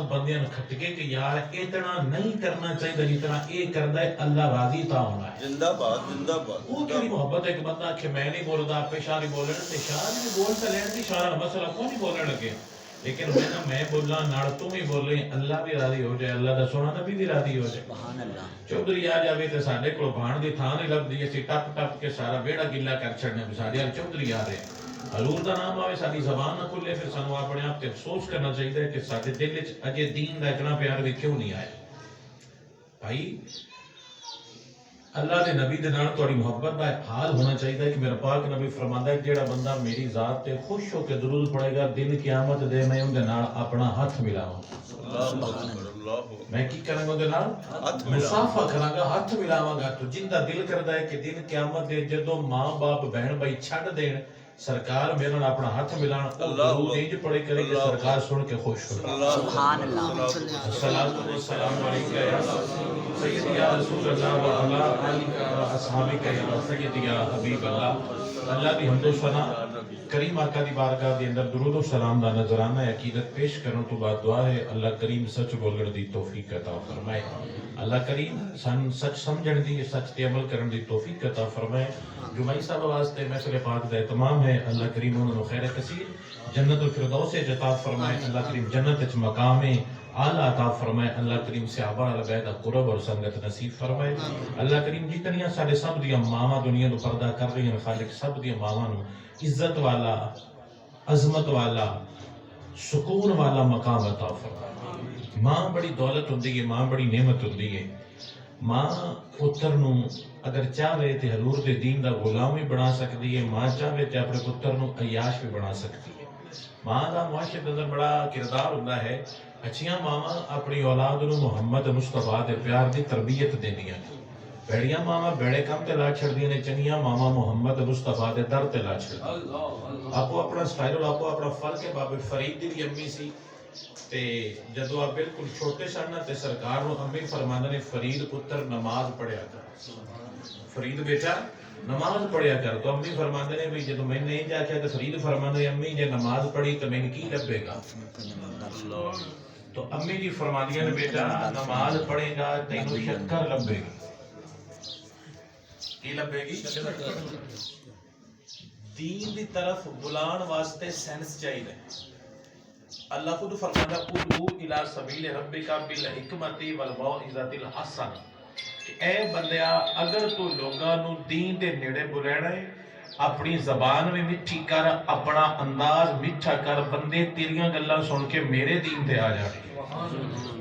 بعض بندیاں کھٹکے کہ یار اتنا نہیں کرنا چاہیے جتنا یہ کردا ہے اللہ راضی تا ہونا ہے. زندہ باد زندہ باد. وہ کیڑی محبت ہے کہ بندہ کہ میں نہیں بولدا آپ شاہ نہیں بولنا تے شاہ نہیں بول تے لین دی شاہ مسئلہ کو نہیں بولنے لگے لیکن میں بولا نال تو بھی بولے اللہ بھی راضی ہو جائے اللہ دا سونا نبی بھی راضی ہو جائے. سبحان اللہ. چودھری آ جاوے تے ساڈے کول بھان دی تھاں نہیں لبدی اسی ٹپ ٹپ کے سارا بیڑا گلا کر چھڑنے ساڈے چودھری آ رہے حضور دا نام آوے ساری زبان نہ کھلے پھر سانو اپنے آپ تے افسوس کرنا چاہیے کہ ساڈے دل وچ اجے دین دا اتنا پیار بھی کیوں نہیں آیا. بھائی اللہ دے نبی دے نال تہاڈی محبت دا حال ہونا چاہیے کہ میرا پاک نبی فرماندا ہے جیڑا بندہ میری ذات تے خوش ہو کے درود پڑھے گا دن قیامت دے میں اون دے نال اپنا ہاتھ ملاواں. میں کی کروں گا اون دے نال مصافحہ کراں گا ہاتھ ملاواں گا. تو جن دا دل کردا ہے کہ دن قیامت دے جدوں ماں باپ بہن بھائی چھڈ دین سرکار میرے نال اپنا ہاتھ ملانا درود انج پڑھے کرے کہ سرکار سن کے خوش ہو. سبحان اللہ. الصلاۃ والسلام علیک یا سیدی یا رسول اللہ و علی آلک و اصحابک یا سیدی یا حبیب اللہ. اللہ دی حمد و ثنا کریم آقا دی بارگاہ دے اندر درود و سلام دا نذرانہ عقیدت پیش کرن تو بعد دعا ہے اللہ کریم سچ بولن دی توفیق عطا فرمائے. اللہ کریم سن سچ سمجھن دی سچ تے عمل کرن دی توفیق عطا فرمائے. جمعی صاحب واسطے محفل پاک دا اہتمام ہے اللہ کریم انہوں نے خیر کثیر جنت الفردوس عطا فرمائے. اللہ کریم جنت وچ مقام اعلیٰ عطا فرمائے. اللہ کریم صحابہ علیہ بیت قرب اور سنگت نصیب فرمائے. اللہ کریم جتنیاں سارے سب دیا ماواں دنیا تو پردہ کر رہی ہیں خالق سب دیا ماواں نو عزت والا عظمت والا سکون والا مقام عطا فرمائے. ماں بڑی دولت ہوندی ہے ماں بڑی نعمت ہوندی ہے. ماں پتر نو اگر چاہے تے حضور دے دین دا غلام بھی بنا سکتی ہے. ماں چاہے تے اپنے پتر نو عیاش بھی بنا سکتی ہے. ماں دا معاشرے اندر بڑا کردار ہوندا ہے. اچھیاں ماواں اپنی اولاد نو محمد مصطفیٰ دے پیار دی تربیت دیندیاں نے. بھڑیاں ماواں بیڑے کم تے لا چھڑدیاں نے. چنگیاں ماواں محمد مصطفیٰ دے در تے لا چھڑدیاں. آپ اپنا سٹائل آپ اپنا فرق ہے. بابے فرید دی امی سی تے جدو آپ بالکل چھوٹے سن تے سرکار نو امی فرماندے نے فرید پتر نماز پڑھیا کر. فرید بیٹا نماز پڑھیا کر. تو امی فرماندے نے بھی جدو میں نہیں جا کے تو فرید فرماندے امی جے نماز پڑھی تو میں کی لبے گا. تو امی جی فرماندیاں نے بیٹا نماز پڑھے گا تینوں شکر لبے گی. کی لبے گی؟ دین دی طرف بلان واسطے سینس چاہیے. اللہ خود فرماتا ادعو الی سبیل ربک بالحکمت والموعظۃ الحسنہ کہ اے بندیا اگر تو لوگاں نو دین دے نیڑے بلانا ہے اپنی زبان میں مٹھی کر اپنا انداز میٹھا کر بندے تیریاں گلاں سن کے میرے دین تے آ جانے.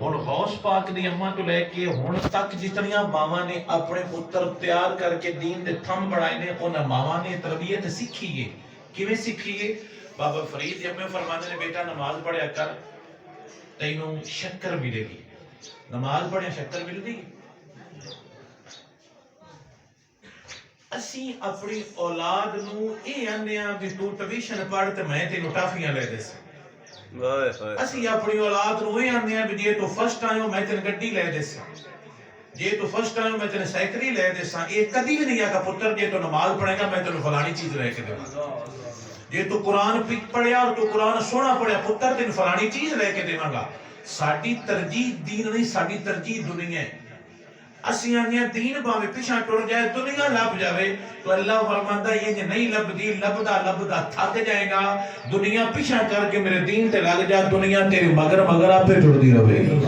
ہن غوث پاک دی اماں تو لے کے ہن تک جتنیاں ماواں نے اپنے پتر تیار کر کے دین دے تھم بڑھائے نے انہاں ماواں نے تربیت سیکھی ہے. کیویں سیکھی ہے؟ بابا فرید اپنے فرمانے نے بیٹا نماز پڑھیا کر تینوں شکر ملے گی. نماز پڑھیا شکر مل گی. اسی اپنی اولاد نو اے آندیاں بھی تو ٹیوشن پڑھ تے میں تینوں ٹافیاں لے دے سی. اسی اپنی اولاد نو اے آندیاں بھی جے تو فرسٹ آئیو میں تینوں گڈی لے دے سی. جے تو فرسٹ آئیو میں تینوں سائیکل لے دے سا. یہ کدی بھی نہیں آتا پتر جے تو نماز پڑھے گا میں تینوں فلانی چیز لے کے دے گا. جے تو قرآن پڑھیا اور تو قرآن سونا پڑھیا پتر تین فلانی چیز لے کے دیواں گا. ساڈی ترجیح دین نہیں ساڈی ترجیح دنیا ہے. اسی آنیاں دین باویں پیچھے ٹر جائے دنیا لب جاوے تو اللہ فرماندا یہ جے نہیں لبدی لبدا تھک جائے گا. دنیا پیچھے کر کے میرے دین تے لگ جا دنیا تیرے مگر آپے ٹردی رہے گی.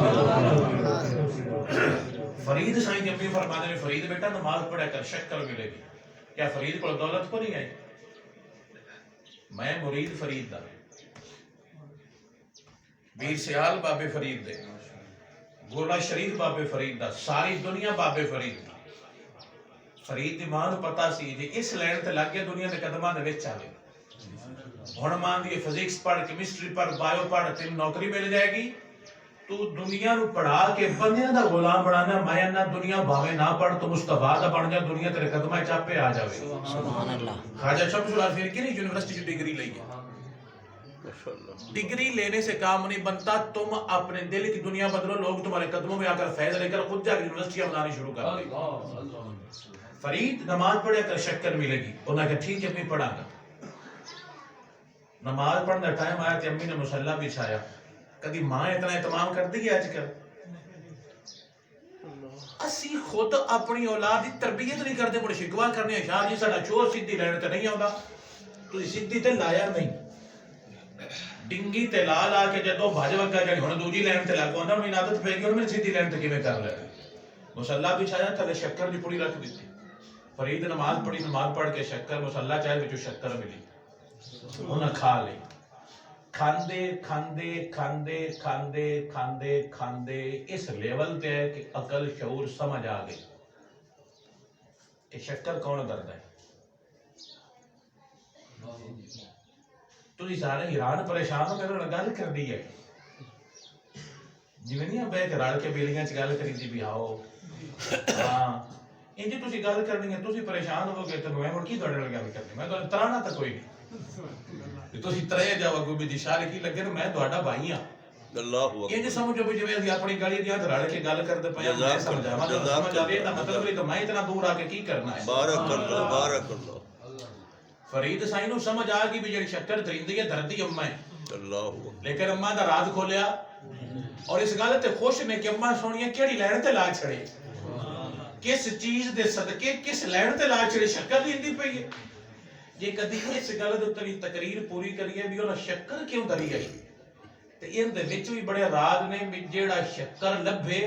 فرید سائیں جب بھی فرماتے ہیں فرید بیٹا نماز پڑھا کر شکر ملے گی. کیا فرید کو دولت کو نہیں آئی؟ میں مرید فرید دا بیر سیال بابے فرید دے گولا شریف بابے فرید دا ساری دنیا بابے فرید دا. فرید دی ماں نو پتا سی جی اس لین تے لگ گیا دنیا دے قدماں دے وچ آوے. ہن ماں دی فزکس پڑھ کیمسٹری پڑھ بایو پڑھ تین نوکری مل جائے گی. تو دنیا نو پڑھا کے بندیاں دا غلام بنانا. میں نہ دنیا بھاویں نہ پڑھ تو مصطفیٰ دا بن جا دنیا تیرے قدماں چاپے آ جاوے. سبحان اللہ. خواجہ شمس العارفین کی نہیں یونیورسٹی کی ڈگری لئی ہے. ڈگری لینے سے کام نہیں بنتا. تم اپنے دل کی دنیا بدلو. لوگ تمہارے قدموں میں آ کر فیض لے کر خود جا کے یونیورسٹیاں بنانی شروع کر دیں. فرید نماز پڑھے کر شکر ملے گی. انہوں نے کہا ٹھیک ہے امی پڑھا گا. نماز پڑھنے ٹائم آیا کہ امی نے مصلی بچھایا. کدی ماں اتنا اہتمام کر دی ہے آج کل اسی خود اپنی اولاد کی تربیت نہیں کرتے بڑے شکوا کرنے ہیں شاہ جی ساڈا چور سیدھی لین تے نہیں آتا تسی سیدھی تے لایا نہیں ڈنگی تے لا لا کے جدوں بھج وگا جڑی ہن دوجی لین تے لگ آندا ہن عادت پی گئی ہن میں سیدھی لین تے کیویں کر لے مصلا بچھایا تھلے شکر دی پوری رکھ دتی فرید نماز پڑھی نماز پڑھ کے شکر مصلا چاہے وچوں شکر ملی انہاں کھا لی کھاندے کھاندے کھاندے کھاندے کھاندے کھاندے اس لیول تے ہے کہ عقل شعور سمجھ آ گئی کہ شکر کون کرتا ہے تو سارے حیران پریشان ہو کر گل کر دی ہے جی نہیں بہ کے رل کے بیلیاں چ گل کری بھی آؤ ہاں انجی تسی گل کرنی ہے تسی پریشان ہو گے تو میں ہن کی تہاڈے نال گل کرنی میں تو ترانا تو کوئی نہیں تسی ترے جاؤ اگوں بھی اشارے کی لگے تو میں تہاڈا بھائی ہاں اللہ اکبر انج سمجھو بھی جویں اپنی گلی دیاں رل کے گل کردے پیا میں سمجھاواں تو سمجھ آوے دا مطلب ہے تو میں اتنا دور آ کے کی کرنا ہے بارک اللہ فرید سائیں نو سمجھ آ گئی بھی جڑی شکر تریندی ہے دردی اما ہے اللہ لیکن اما دا راز کھولیا اور اس گل تے خوش نے کہ اما سونیاں کیڑی لین تے لا چھڑے کس چیز دے صدقے کس لین تے لا چھڑے شکر دیندی پئی ہے جے کدی اس گل دے تے تقریر پوری کریے بھی انہاں شکر کیوں دری آئی تے ان دے وچ بھی بڑے راز نے بھی جیڑا شکر لبھے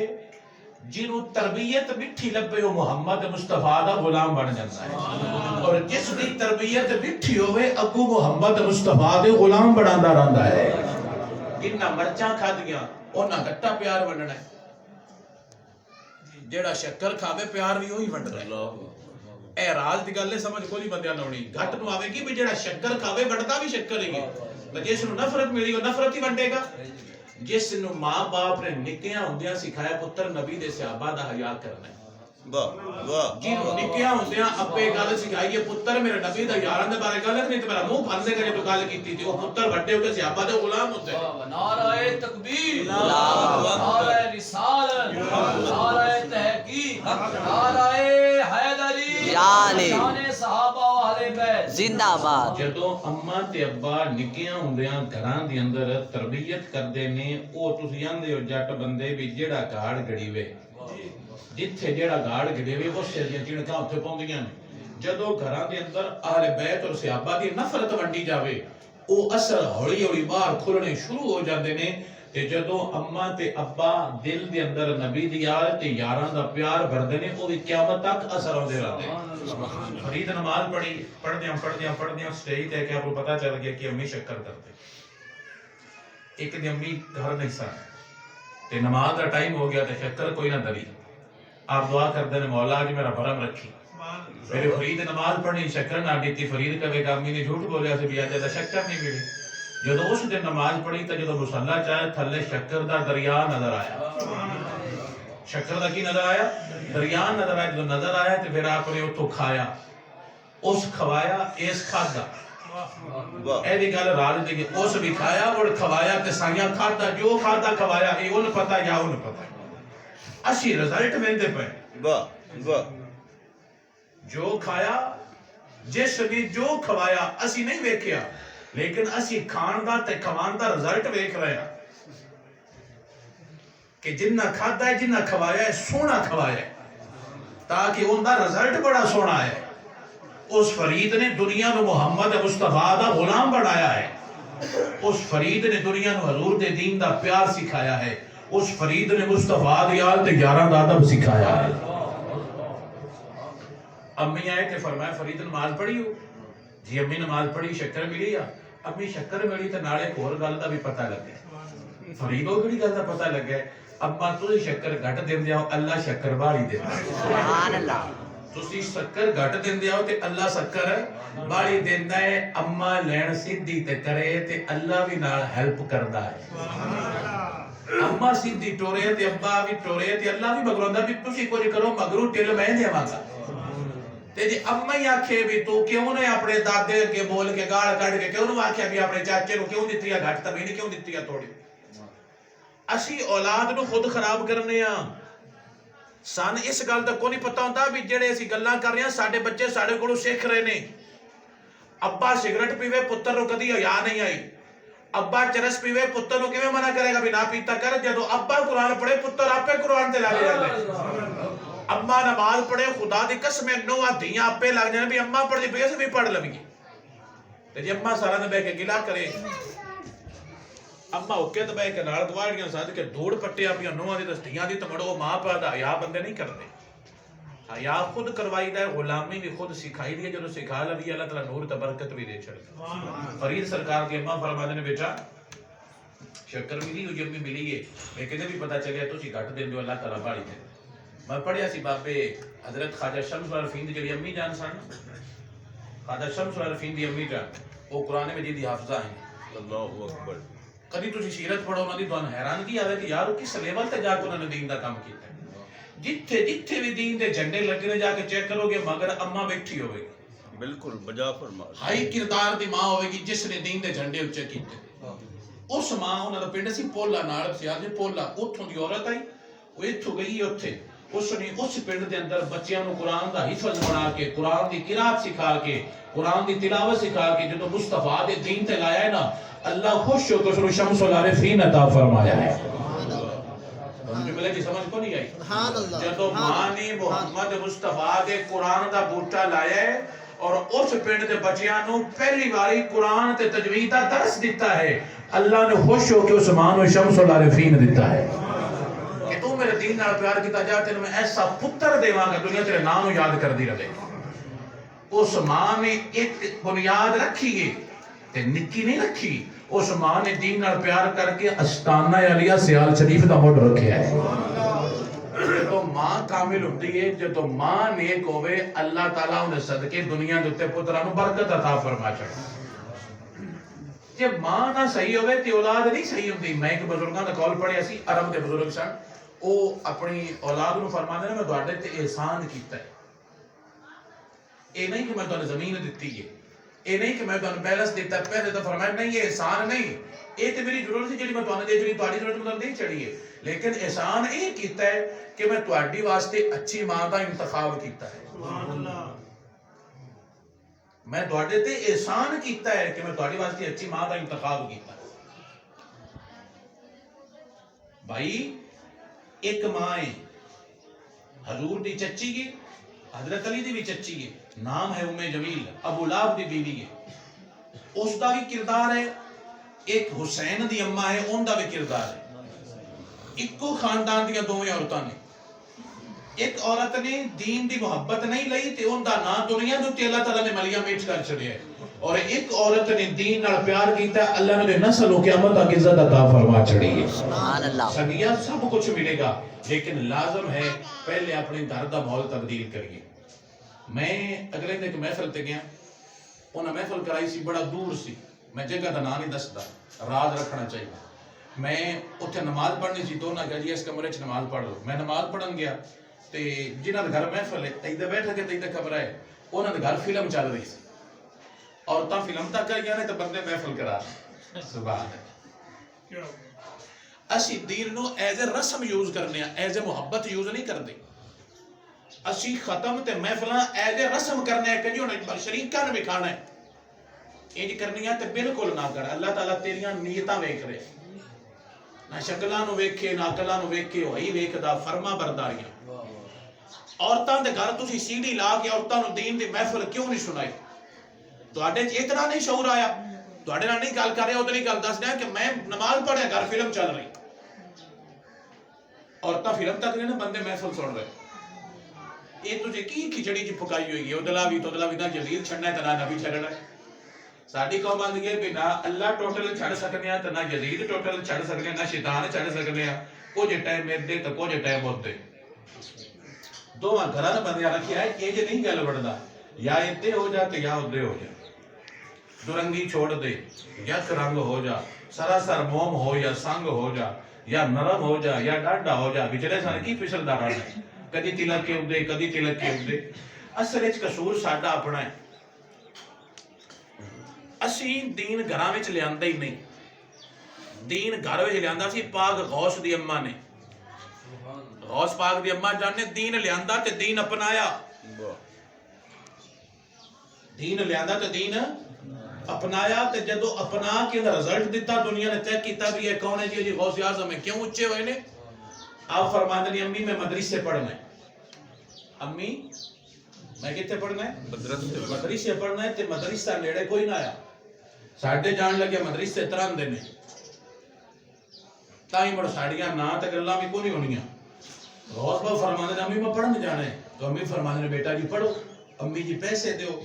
جنوں تربیت مٹھی لبے وہ محمد مصطفیٰ دا غلام بن جاتا ہے اور جس دی تربیت مٹھی ہوئے اگو محمد مصطفیٰ دے غلام بناندا رہندا ہے جنہ مرچاں کھادیاں انہاں گٹا پیار بننا ہے جیڑا شکر کھاوے پیار بھی وہی بندا ہے اے راز دی گل سمجھ کوئی بندیاں نونی گھٹ نو آوے گی بھی جیڑا شکر کھاوے بندا بھی شکر ہی ہے جس نو نفرت ملی وہ نفرت ہی بنٹے گا جس نو ماں باپ نے نکیاں ہوندیاں سکھایا پتر نبی دے صحابہ دا حیا کرنا ہے جنہوں نکیاں ہوندیاں اپے گل سکھائیے پتر میرے نبی دا یاراں دے بارے گل نہیں تے میرا منہ بھن دے گا جو گل کیتی تھی وہ پتر بڑے ہو کے صحابہ دے غلام ہوندے نعرہ تکبیر نعرہ رسالت نعرہ تحقیق نعرہ حیدری شان صحابہ و اہل بیت زندہ باد جدوں اما تے ابا نکیاں ہوندیاں گھراں دے اندر تربیت کردے نے او تسی آندے ہو جٹ بندے بھی جیڑا گاڑ گڑی وے جتھے جیڑا گاڑ گڑی وے اس سے چڑکاں اوتھے پوندیاں نے جدوں گھراں دے اندر اہل بیت اور صحابہ دی نفرت ونڈی جاوے او اثر ہولی ہولی باہر کھلنے شروع ہو جاندے نے تے جدوں اما تے ابا دل دے اندر نبی دی یاد تے یاراں دا پیار بھردے نے او قیامت تک اثر ہوندے رہندے فرید نماز پڑھدیاں سٹیج تے کہ آپ کو پتہ چل گیا کہ امی شکر کرتے ایک دن امی گھر نہیں سن تے نماز دا ٹائم ہو گیا تے شکر کوئی نہ دری آپ دعا کردے نے مولا جی میرا بھرم رکھی میرے فرید نماز پڑھنی شکر نہ دیتی فرید کہے گا امی نے جھوٹ بولیا سے بھی آج دا شکر نہیں ملی جدو اس دن نماز پڑھی تو جدو مصلی چاہے تھلے شکر دا دریا نظر آیا شکر دا کی نظر آیا دریا نظر آیا جدو نظر آیا تو پھر آپ نے اتو کھایا اس کھوایا اس کھادا اے دی گل راج دی اس بھی کھایا اور کھوایا تے سائیاں کھادا جو کھادا کھوایا اے ان پتا یا ان پتا اسی رزلٹ ویندے پے جو کھایا جس نے جو کھوایا اسی نہیں ویکھیا لیکن اسی کھان دا تے کھوان دا رزلٹ ویکھ رہے ہیں کہ جنہ کھادا ہے جنہ کھوایا ہے سونا کھوایا ہے تاکہ ان دا رزلٹ بڑا سونا ہے اس فرید نے دنیا نو محمد مصطفیٰ دا غلام بنایا ہے اس فرید نے دنیا نو حضور دے دین دا پیار سکھایا ہے اس فرید نے مصطفیٰ دی آل تے یاراں دا ادب سکھایا ہے امی آئے کہ فرمایا فرید نماز پڑھی ہو جی امی نماز پڑھی شکر ملی یا امی شکر ملی تو نالے ایک اور گل دا بھی پتہ لگ گیا فریدو کیڑی گل دا پتہ لگ گیا اما تسی شکر گھٹ دیندے ہو اللہ شکر باڑی دیندا ہے سبحان اللہ تسی شکر گھٹ دیندے ہو تے اللہ شکر باڑی دیندا ہے اما لین سیدھی تے کرے تے اللہ بھی نال ہیلپ کردا ہے اما سیدھی ٹورے تے ابا بھی ٹورے تے اللہ بھی مگروندا بھی تسی کچھ کرو مگرو ٹل میں دیواں گا تے جی اما ہی آکھے بھی تو کیوں نے اپنے دادے کے بول کے گاڑ کٹ کے کیوں نہ آکھیا بھی اپنے چاچے نو کیوں دتی ہے گھٹ تبھی نہیں کیوں دتی ہے تھوڑی اسی اولاد نو خود خراب کرنے ہاں سان اس گل دا کوئی نہیں پتہ ہوندا بھی جڑے اسی گلاں کر رہے ہیں ساڈے بچے ساڈے کولوں سیکھ رہے نے ابا سگریٹ پیوے پتر نو کدی حیا نہیں آئی ابا چرس پیوے پتر نو کیویں منع کرے گا بھی نہ پیتا کر؟ جدو ابا قرآن پڑھے پتر آپ پہ قرآن تے لگے جاندے. اما نماز پڑھے خدا دی قسم نو دھیاں آپ پہ لگ جانے بھی اما پڑھ دی پہ سے بھی پڑھ لگی. تے جی اما سارا نے بہ کے گلا کرے اما اوکے تو بہ کے نال گواڑیاں ساتھ کے دوڑ پٹے اپنی نوہاں دی دستیاں دی تمڑو ماں پا دا حیا بندے نہیں کرتے. حیا خود کروائی دا ہے، غلامی بھی خود سکھائی دی ہے. جدو سکھا لوی اللہ تعالیٰ نور تے برکت بھی دے چھڑ. فرید سرکار کی اما فرماتے نے بیٹا شکر ملی ہوئی امی ملی ہے لیکن بھی پتہ چلیا تسی گھٹ دین جو اللہ تعالیٰ باڑی دے. میں پڑھیا سی بابے حضرت خواجہ شمس العارفین دی جڑی امی جان سن، خواجہ شمس العارفین دی امی جان وہ قرآن مجید دی حافظہ ہیں. اللہ اکبر. کبھی تسی سیرت پڑھو انہاں دی تانوں حیرانگی آوے کہ یار کس لیول تے جا کے انہوں نے دین دا کام کیتا ہے. جتھے جتھے بھی دین دے جھنڈے لگنے جا کے چیک کرو گے مگر اما بیٹھی ہوئے گی. بالکل بجا فرما. ہائی کردار دی ماں ہوئے گی جس نے دین دے جھنڈے اونچے کیتے. اس ماں انہاں دا پنڈ سی پولا نال سیاض پولا اوتھوں دی عورت آئی وہ ایتھوں گئی اوتھے اس نے اس پنڈ دے اندر بچیاں نو قرآن دا حفظ بنا کے قرآن دی قرات سکھا کے قرآن دی تلاوت سکھا کے جدو مصطفیٰ دے دین تے لایا ہے نا اللہ خوش ہو کے اس نے شمس العارفین عطا فرمایا ہے. جملے کی سمجھ کو نہیں آئی؟ جدو ماں نے محمد مصطفیٰ دے قرآن دا بوٹا لایا ہے اور اس پنڈ دے بچیاں نو پہلی باری قرآن تے تجوید دا درس دیتا ہے اللہ نے خوش ہو کے اس ماں نو شمس العارفین دیتا ہے کہ تو میرے دین نال پیار کیتا جا تینوں میں ایسا پتر دیواں گا دنیا تیرے نام یاد کر دی رہے. اس ماں نے ایک بنیاد رکھی ہے تے نکی نہیں رکھی. اس ماں نے دین نال پیار کر کے استانہ علیہ سیال شریف دا موڈ رکھیا ہے. جدو ماں کامل ہوتی ہے جدو ماں نیک ہوئے اللہ تعالیٰ انہیں صدقے دنیا دوتے پترانو برکت عطا فرما چڑھا. جب ماں نہ صحیح ہوئے تے اولاد نہیں صحیح ہوتی. میں ایک بزرگاں دا کال پڑھیا سی عرب دے بزرگ سن وہ اپنی اولاد نو فرماندے نے میں تواڈے تے احسان کیتا ہے. اے نہیں کہ میں تانوں زمین دتی ہے اے نہیں کہ میں تانوں بیلنس دیتا ہے پیسے تو فرمایا نہیں یہ احسان نہیں اے تے میری ضرورت سی جڑی میں تانوں دے جڑی تہاڈی ضرورت مطلب نہیں چڑھی ہے لیکن احسان اے کیتا ہے کہ میں تہاڈی واسطے اچھی ماں دا انتخاب کیتا ہے. سبحان اللہ. میں تہاڈے تے احسان کیتا ہے کہ میں تہاڈی واسطے اچھی ماں دا انتخاب کیتا ہے. بھائی ایک ماں ہے حضور دی چچی کی حضرت علی دی بھی چچی ہے نام ہے ام جمیل ابو لہب دی بیوی ہے اس دا بھی کردار ہے. ایک حسین دی اماں ہے ان دا بھی کردار ہے. ایکو خاندان دیا دوویں عورتاں نے ایک عورت نے دین دی محبت نہیں لئی تے ان دا نام دنیا جو اللہ تعالیٰ نے ملیاں میٹ کر چھڑیا ہے اور ایک عورت نے دین نال پیار کیتا ہے اللہ نے نسل و قیامت تک عزت عطا فرما چھڑی ہے. سبحان اللہ. سگیا سب کچھ ملے گا لیکن لازم ہے پہلے اپنے گھر دا ماحول تبدیل کریے. میں اگلے دن ایک محفل تے گیا انہاں محفل کرائی سی بڑا دور سی میں جگہ دا نام نہیں دسدا راز رکھنا چاہیے. میں اتنے نماز پڑھنی سی تو انہاں کہا جی اس کمرے چ نماز پڑھ لو. میں نماز پڑھن گیا تے جنہاں دے گھر محفل ہے تے بیٹھ کے تے خبر ہے انہاں دے گھر فلم چل رہی سی عورتاں فلم تک کر گیا نے تے بندے محفل کرا. سبحان اللہ. اسی دین نو ایز اے رسم یوز کرنے ایز اے محبت یوز نہیں کرتے. اسی ختم تے محفلاں ایز اے رسم کرنے کہ جو شریکاں نے کھانا ہے انج کرنی ہے تے بالکل نہ کر. اللہ تعالیٰ تیریاں نیتاں ویکھ رہے نہ شکلاں نو ویکھے نہ عقلاں نو ویکھے وہی ویکھدا فرما برداریاں. عورتاں دے گھر تسی سی ڈی لا کے عورتاں نو دین دی محفل کیوں نہیں سنائی؟ تواڈے چ اتنا نہیں شعور آیا تواڈے نال نہیں گل کر رہے ادھر ہی گل دس رہا کہ میں نماز پڑھیا گھر فلم چل رہی عورتاں فلم تک نہیں بندے محفل سن رہے. یہ تجھے کی کھچڑی جی پکائی ہوئی ہے ادلا بھی نہ یزید چھڑنا ہے نہ نبی چھڑنا ہے. ساڈی قوم آندی ہے کہ نہ اللہ ٹوٹل چھڑ سکنے ہیں نہ یزید ٹوٹل چھڑ سکنے ہیں نہ شیطان چھڑ سکنے ہیں. کچھ ٹائم میرے تے کچھ ٹائم ہوتے دوواں گھراں نے بندیاں رکھیا ہے کہ یہ نہیں گل بڑھدا یا اتنے ہو جا تے یا ادھر ہو جا. درنگی چھوڑ دے یک رنگ ہو جا سراسر موم ہو یا سنگ ہو جا یا نرم ہو جا یا ڈاڈا ہو جا. بچڑے سارے کی پھسلدا رہنا ہے کدی تلک کے اودے کدی تلک کے اودے. اصل وچ قصور ساڈا اپنا ہے. اسی دین گھراں وچ لیاندا ہی نہیں. دین گھر وچ لیاندا سی پاک غوث دی اماں نے. غوث پاک دی اماں جان نے دین لیاندا تے دین اپنایا. دین لیاندا تے دین اپنایا تے جدو اپنا کے رزلٹ دیتا دنیا نے چیک کیتا بھی یہ کون ہے جی غوث اعظم ہے کیوں اچھے ہوئے نے آپ فرماتے ہیں امی میں مدرسے پڑھنا ہے امی میں کتے پڑھنا ہے مدرسے پڑھنا ہے تے مدرسہ نیڑے کوئی نہ آیا ساڑھے جان لگے مدرسے تران دینے تاہی بڑا ساڑھیاں نا تک اللہ میں کو نہیں ہونی ہیں غوث با فرماتے ہیں امی میں پڑھنے جانا ہے تو امی فرماتے ہیں بیٹا جی پڑھو امی جی پیسے دیو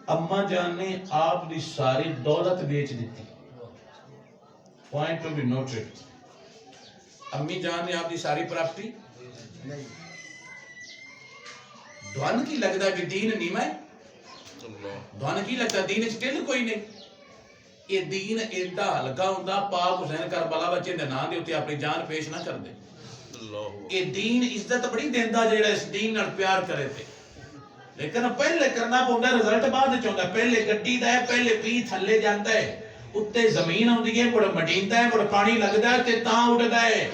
اماں جان نے آپ دی ساری دولت بیچ دیتی پوائنٹ ٹو بی نوٹڈ امی جان نے آپ دی ساری پراپرٹی دوان کی لگتا ہے کہ دین نہیں میں دوان کی لگتا ہے دین اسٹیل کوئی نہیں یہ دین ایڈا ہلکا ہوندہ پاک حسین کربلا بچے دے نا دے ہوتے اپنی جان پیش نہ کر دے یہ دین عزت بڑی دیندہ جیڑا اس دین نال پیار کرے تھے لیکن پہلے کرنا پوندا رزلٹ بعد چوندا پہلے گڈی دا ہے پہلے پی تھلے جاندا ہے اُتے زمین ہوندی ہے بڑا مڈیندا ہے بڑا پانی لگدا ہے تے تاں اڑدا ہے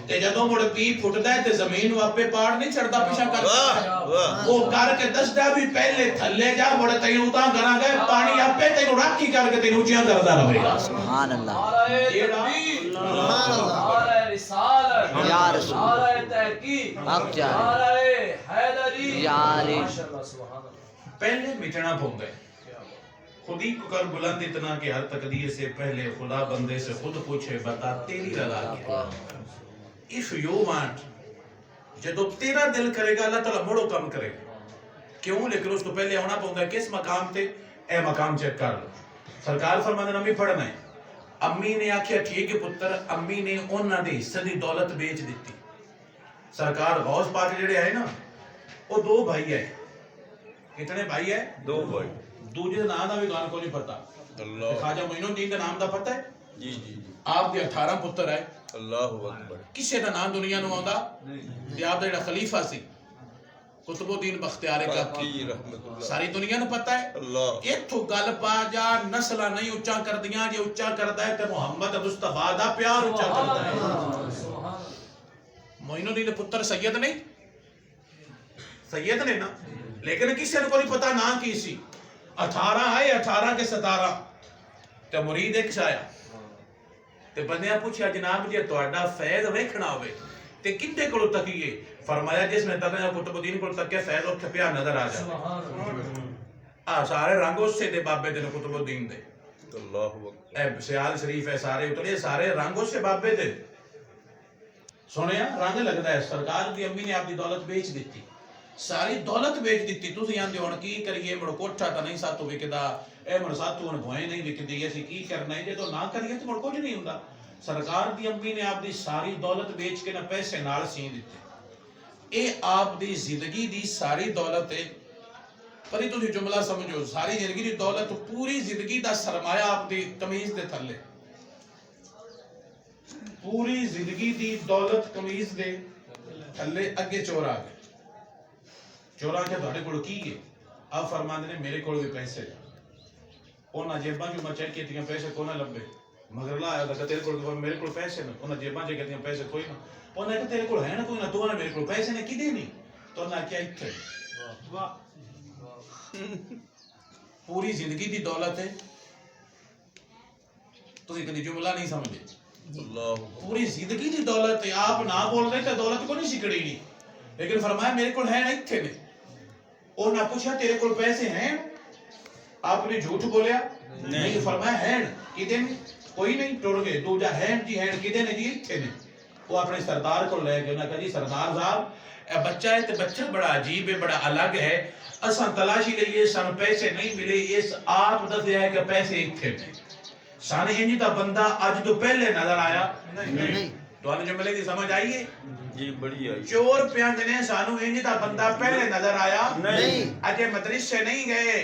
تے جدوں بڑا پی پھٹدا ہے تے زمین واپے پاڑ نہیں چڑھدا پیچھا کردا وہ کر کے دسدا بھی پہلے تھلے جا بڑا تینوں تاں کراں گے پانی آپے تینوں راکھی کر کے تینوں اونچیاں کردا رہے گا سبحان اللہ نعرہ تکبیر نعرہ رسالت یا رسول نعرہ تحقیق حق جا نعرہ حیدری یا علی ماشاءاللہ سبحان اللہ پہلے مٹنا پوں گئے خودی کو کر بلند اتنا کہ ہر تقدیر سے پہلے خدا بندے سے خود پوچھے بتا تیری رضا کیا if you want جدو تیرا دل کرے گا اللہ تعالیٰ مڑو کم کرے گا کیوں لیکن اس کو پہلے ہونا پوں گا کس مقام تے اے مقام چیک کر لو سرکار فرمانے امی پڑھنا ہے امی نے آکھیا ٹھیک ہے پتر امی نے انہاں دے حصے دی دولت بیچ دیتی سرکار غوث پاک جڑے آئے نا وہ دو بھائی ہے کتنے بھائی ہے دو بھائی دوجے دا نام دا بھی گان کو نہیں پتا اللہ خواجہ معین الدین دا نام دا پتا ہے جی جی جی آپ دے 18 پتر ہے اللہ اکبر کسے دا نام دنیا نو آندا تے آپ دا جڑا خلیفہ سی قطب الدین بختیار کاکی کی رحمت اللہ ساری دنیا نو پتا ہے اللہ ایتھو گل پا جا نسلہ نہیں اچھا کر دیاں جے اچھا کردا ہے تے محمد مصطفیٰ دا پیار اچھا کردا ہے معین الدین پتر سید نہیں سید نے نا لیکن کسی کو نہیں پتا نام کی سی 18 آئے 18 کے 17 تے مرید ایک آیا تے بندیاں پوچھیا جناب جی تہاڈا فیض ویکھنا ہوئے تے کتے کولوں تکیے فرمایا جس نے تکیا قطب الدین کول تکیا فیض اوتھے پیا نظر آ جائے سارے رنگ اس سے دے بابے دے قطب الدین دے اللہ اکبر اے سیال شریف ہے سارے اترے سارے رنگ اس سے بابے دے سنیا رنگ لگدا ہے سرکار دی امی نے آپ دی دولت بیچ دیتی ساری دولت بیچ دیتی تسی آندے ہن کی کریے مڑ کوٹھا تا نہیں ساتو وکدا اے مڑ ساتو ہن بھوئے نہیں وکدی اسی کی کرنا ہے جے تو نہ کریے تے مڑ کچھ نہیں ہوندا سرکار دی امی نے آپ دی ساری دولت بیچ کے نہ پیسے نال سی دتے اے آپ دی زندگی دی ساری دولت ہے پر یہ تسی جملہ سمجھو ساری زندگی دی دولت پوری زندگی دا سرمایہ آپ دی قمیض دے تھلے پوری زندگی دی دولت قمیض دے تھلے اگے چور آ گئے چورا کیا تھوڑے کول کی ہے آپ فرماندے نے میرے کول بھی پیسے انہاں جیباں جو میں چیک کیتیاں پیسے کو نہ لبے مگر لا آیا کہ تیرے کول میرے کول پیسے نہ انہاں جیباں چیک کیتیاں پیسے کوئی نہ انہاں کہ تیرے کول ہے نا کوئی نہ تو نے میرے کول پیسے نے کدے نہیں تو انہاں کیا ایتھے پوری زندگی دی دولت ہے تسی کدی جملہ نہیں سمجھے اللہ پوری زندگی دی دولت ہے آپ نہ بول رہے تے دولت کو نہیں سکڑی نہیں لیکن فرمایا میرے کول ہے نا ایتھے نے اور نہ پوچھا تیرے کول پیسے ہیں آپ نے جھوٹ بولیا نہیں فرمایا ہیں کدے کوئی نہیں ٹوڑ گئے دوجا ہیں جی ہیں کدے نے جی ایتھے نے وہ اپنے سردار کو لے گئے انہاں کہا جی سردار صاحب اے بچہ ہے تے بچہ بڑا عجیب ہے بڑا الگ ہے اساں تلاشی لئیے سن پیسے نہیں ملے اس آپ دسیا ہے کہ پیسے ایتھے نے سانے انجی تا بندہ آج تو پہلے نظر آیا نہیں تو آنے جو ملے دی سمجھ آئیے جی بڑی آئی چور پیانج نے سانو انجی تا بندہ پہلے نظر آیا نہیں اجے مدرسے نہیں گئے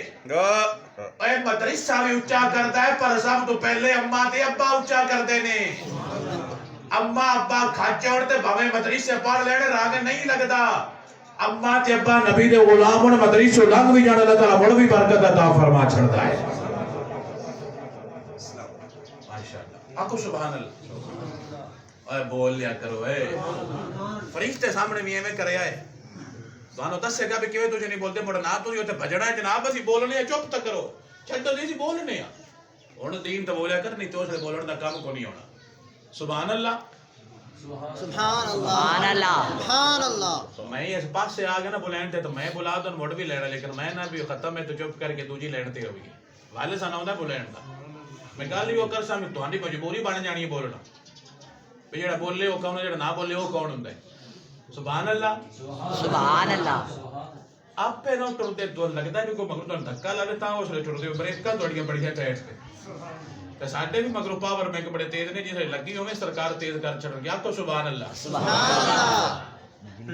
اے مدرسہ بھی اچھا کرتا ہے پر سب تو پہلے اممہ تے ابا اچھا کرتے نے اممہ ابا کھاچوڑ تے بھویں مدرسے پڑھ لینے راگ نہیں لگتا اممہ تے ابا نبی دے غلامون مدرسے لنگ بھی جانا اللہ تعالیٰ بڑھ بھی برکت عطا فرما چھڑتا ہے ماشاءاللہ آکو سبحان اللہ اے بول لیا کرو اے فرشتے سامنے میں ایویں کرے آئے تو دس سے گا بھی کیویں تجھے نہیں بولتے مڑا نہ تو یہ تے بھجڑا ہے جناب اسی بولنے چپ تک کرو چھڈ تو نہیں سی بولنے ہن دین تے بولیا کر، نہیں تو اس بولن دا کام کو نہیں ہونا. سبحان اللہ. سبحان اللہ. سبحان اللہ. تو میں اس پاس سے آ گیا نا بلین تے، تو میں بلا دوں مڑ بھی لینا، لیکن میں نہ بھی ختم ہے تو چپ کر کے دوجی لین تے ہوئی والے سا نہ ہوندا بلین دا. میں گل ہی وہ کر سا، تہاڈی مجبوری بن جانی ہے بولنا. بھی جڑا بولے وہ کون ہے، جڑا نہ بولے وہ کون ہوندا ہے. سبحان اللہ. سبحان اللہ. آپ پہ نہ ٹرتے تو لگتا ہے کوئی مگر تو دھکا لگے تا اس لے ٹرتے بریکاں تھوڑیاں بڑیاں ٹائٹ تے. تے ساڈے بھی مگر پاور بینک بڑے تیز نے، جسے لگی ہوے سرکار تیز کر چھڑن گیا. تو سبحان اللہ. سبحان اللہ.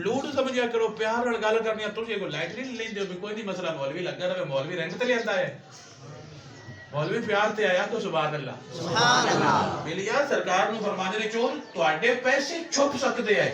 لوٹ سمجھیا کرو، پیار نال گل کرنی ہے. تسی کوئی لائٹ نہیں لیندے ہو، کوئی نہیں مسئلہ، مولوی لگا رہے، مولوی رنگ تے لیندا ہے، مولوی پیار تے آیا. تو سبحان اللہ. سبحان اللہ. ملیا سرکار نو فرماندے نے چور تواڈے پیسے چھپ سکدے ہیں،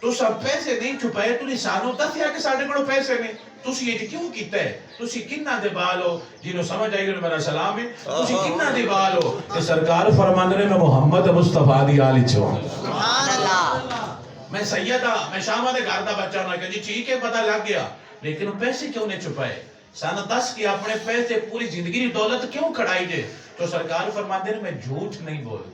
تساں پیسے نہیں چھپائے. تسی سانو دسیا کہ ساڈے کول پیسے نے، تسی یہ کیوں کیتا ہے؟ تسی کناں دے بال ہو؟ جنوں سمجھ آئی میرا سلام ہے. تسی کناں دے بال ہو؟ کہ سرکار فرماندے نے میں محمد مصطفیٰ دی آل وچ ہوں. سبحان اللہ. میں سید ہاں، میں شامہ دے گھر دا بچہ ہوں. کہ جی ٹھیک ہے پتہ لگ گیا، لیکن پیسے کیوں نے چھپائے؟ سانو دس کہ اپنے پیسے پوری زندگی دی دولت کیوں کھڑائی جے؟ تو سرکار فرماندے نے میں جھوٹ نہیں بولدا.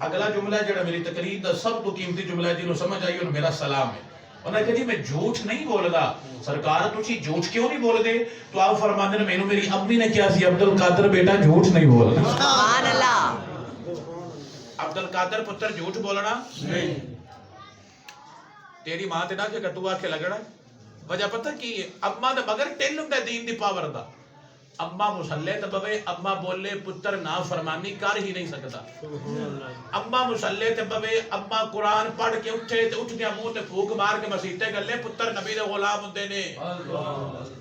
اگلا جملہ جڑا میری تقریر دا سب تو قیمتی جملہ ہے، جنوں سمجھ آئی انہوں میرا سلام ہے. انہوں نے کہا جی میں جھوٹ نہیں بولدا. سرکار تسی جھوٹ کیوں نہیں بول دے؟ تو آپ فرماندے نے مینوں میری امی نے کیا سی، عبد القادر بیٹا جھوٹ نہیں بولنا. سبحان اللہ. عبد القادر پتر جھوٹ بولنا نہیں. تیری ماں تے نہ کہ تو آکھے لگنا. وجہ پتہ کی ہے؟ اما دا مگر ٹل ہوندا دین دی پاور دا. اما مسلے تے بوے، اما بولے پتر نا فرمانی کر ہی نہیں سکتا. اما مسلے تے بوے، اما قرآن پڑھ کے اٹھے تے اٹھدیا منہ تے پھوک مار کے مسیتے گلے پتر نبی دے غلام ہوندے نے.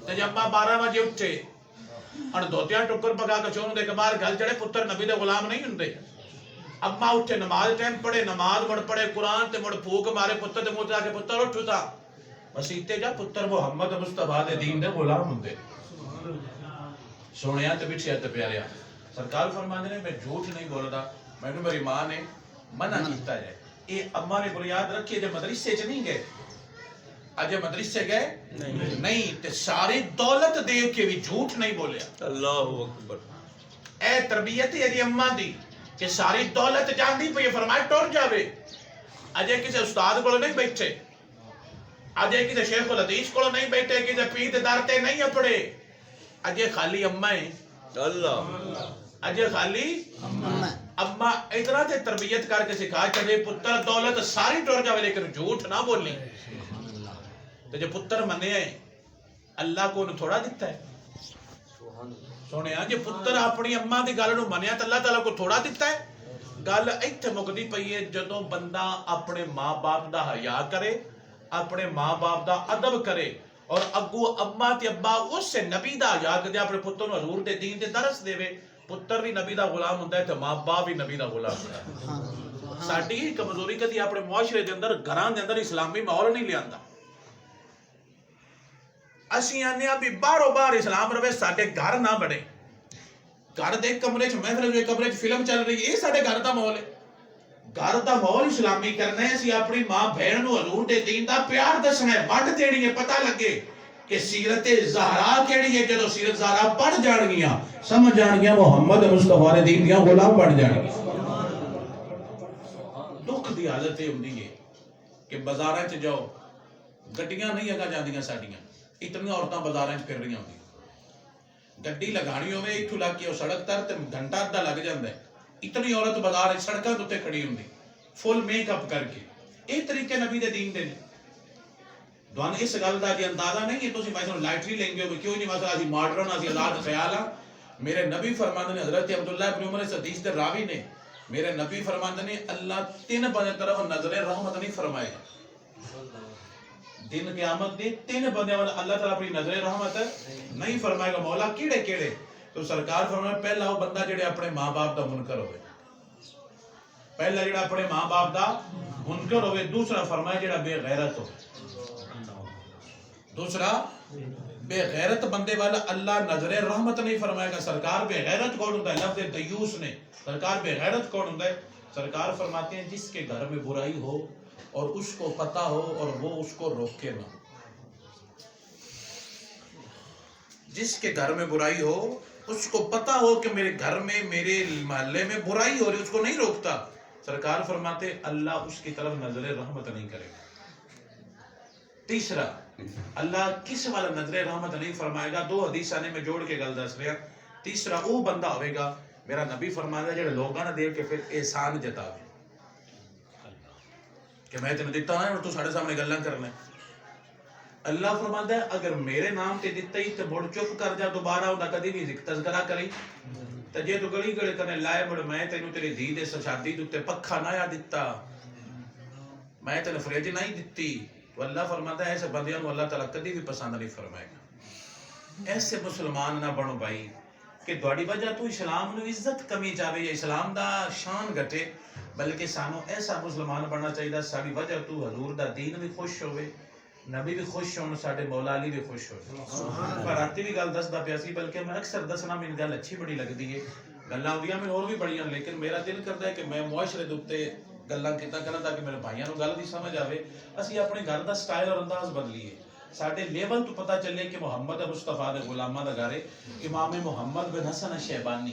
تے جے اما 12 بجے اٹھے اور دوتیاں ٹکر پکا کے چون دے کے باہر گل چڑے، پتر نبی دے غلام نہیں ہوندے. اما اٹھے نماز ٹائم پڑھے، نماز مڑ پڑھے، قرآن تے مڑ پھوک مارے پتر دے منہ تے آ کے پتر اٹھتا مسیتے جا، پتر محمد مصطفیٰ دے دین دے غلام ہوندے. سونیا تے بچھیا تے پیاریا، سرکار فرماندے نے میں جھوٹ نہیں بولدا. مینوں میری ماں نے منع کیتا ہے. اے اما نے کو یاد رکھیے جے مدرسے چ نہیں گئے، اجے مدرسے گئے نہیں تے ساری دولت دے کے بھی جھوٹ نہیں بولیا. اللہ اکبر. اے تربیت ہے دی اما دی کہ ساری دولت جاندی پئی، فرمایا ٹر جاوے. اجے کسے استاد کول نہیں بیٹھے، اجے کسے شیخ الحدیث کول نہیں بیٹھے، کسے پیر دے در تے نہیں اپڑے. اجے خالی اما ہے. اللہ. اجے خالی اما اتنا تے تربیت کر کے سکھا چلے پتر دولت ساری ٹر جاوے لیکن جھوٹ نہ بولی. تے جے پتر منے ہے اللہ کو تھوڑا دیتا ہے. سونے جے پتر اپنی اما دی گل نو منیا تے اللہ تعالیٰ کو تھوڑا دیتا ہے. گل ایتھے مکدی پئی ہے جدوں بندہ اپنے ماں باپ دا حیا کرے، اپنے ماں باپ دا ادب کرے اور اگو اما تے ابا اس سے نبی دا حیا کرے، اپنے پتر نو حضور دے دین دے درس دے. پتر بھی نبی دا غلام ہوندا ہے تے ماں باپ بھی نبی دا غلام ہوندا ہے. ساڈی کمزوری کدی اپنے معاشرے دے اندر گھراں دے اندر اسلامی ماحول نہیں لیاندا. اسی آنے بھی باہروں باہر اسلام رہے، ساڈے گھر نہ بڑے. گھر دے کمرے چ محفل دے کمرے چ فلم چل رہی ہے، یہ ساڈے گھر دا ماحول ہے. گھر دا ماحول اسلامی کرنا ہے. اسی اپنی ماں بہن نو حضور دے دین دا پیار دسنا ہے، وڈ دینی ہے. پتہ لگے کہ سیرت زہرا کیڑی ہے. جدوں سیرت زہرا پڑھ جان گیاں، سمجھ جان گیاں محمد مصطفیٰ دے دین دیاں غلام بن جان گیاں. دکھ دی حالت یہ ہوندی ہے کہ بازاراں چ جاؤ، گڈیاں نہیں اگا جاندیاں ساڈیاں، اتنی عورتاں بازاراں چ پھر رہی ہوندی. گڈی لگانی ہوے ایتھوں لگ کے سڑک تر تے گھنٹہ ادھا لگ جاندا ہے. اتنی عورت بازار سڑکاں تے کھڑی ہوندی فل میک اپ کر کے. یہ طریقے نبی دے دین دے نے. دوان اس گل دا جی اندازہ نہیں ہے. تسی میں لائٹری لیں گے کیوں نہیں، مثلا اسی ماڈرن اسی آزاد خیال ہاں. میرے نبی فرماندے نے، حضرت عبداللہ ابن عمر اس حدیث دے راوی نے، میرے نبی فرماندے نے اللہ 3 بندے طرف نظر رحمت نہیں فرمائے. دن قیامت دے 3 بندے والا اللہ تعالیٰ اپنی نظر رحمت نہیں فرمائے گا. مولا کیڑے کیڑے؟ تو سرکار فرمایا پہلا وہ بندہ جڑے اپنے ماں باپ دا منکر ہوئے، پہلا جڑا اپنے ماں باپ دا منکر ہوئے. دوسرا فرمایا جڑا بے غیرت ہو. دوسرا بے غیرت بندے والا اللہ نظر رحمت نہیں فرمائے گا. سرکار بے غیرت کون ہوتا ہے؟ لفظ دیوس نے. سرکار بے غیرت کون ہوتا ہے؟ سرکار فرماتے ہیں جس کے گھر میں برائی ہو اور اس کو پتہ ہو اور وہ اس کو روکے نہ. جس کے گھر میں برائی ہو اس کو پتا ہو کہ میرے گھر میں میرے محلے میں برائی ہو رہی اس کو نہیں روکتا. سرکار فرماتے اللہ اس کی طرف نظر رحمت نہیں کرے گا. تیسرا اللہ کس والا نظر رحمت نہیں فرمائے گا. 2 حدیث نے میں جوڑ کے گل دس رہا. تیسرا وہ بندہ ہوئے گا میرا نبی فرمایا جڑے لوگاں نے دیکھ کے پھر احسان جتاوے کہ میں تینوں دیتا ہوں اور تو ساڑھے سامنے گلاں کرنا ہے. اللہ فرماتا ہے اگر میرے نام تے دیتا ہی تو بڑھ چپ کر جا دوبارہ ہوتا کدی نہیں تذکرہ کریں. تو جے تو گلی گلے کرنے لائے بڑھ میں تینوں تیری دھی دے شادی تے پکھا نہ یا دیتا میں تینوں فریج نہیں دیتی. تو اللہ فرماتا ہے ایسے بندیاں کو اللہ تعالیٰ کدی بھی پسند نہیں فرمائے گا. ایسے مسلمان نہ بنو بھائی کہ دوڑی وجہ تو اسلام نو عزت کمی چاہے یا اسلام دا شان گھٹے بلکہ سانو ایسا مسلمان بننا چاہیے ساری وجہ تو حضور دا دین بھی خوش ہوئے نبی بھی خوش ہون ساڈے مولا علی بھی خوش ہوئے. پر راتی بھی گل دسدا پیا سی بلکہ میں اکثر دسنا مین گل اچھی بڑی لگدی ہے. گلاں ہوندیاں میں اور بھی بڑیاں لیکن میرا دل کردا ہے کہ میں معاشرے دے اوتے گلاں کیتا کراں تاکہ میرے بھائیاں نو گل دی سمجھ آوے. اسی اپنے گھر دا سٹائل اور انداز بدلیے ساڈے لیول تو پتہ چلے کہ محمد مصطفیٰ دے غلاماں دا گھر امام محمد بن حسن الشیبانی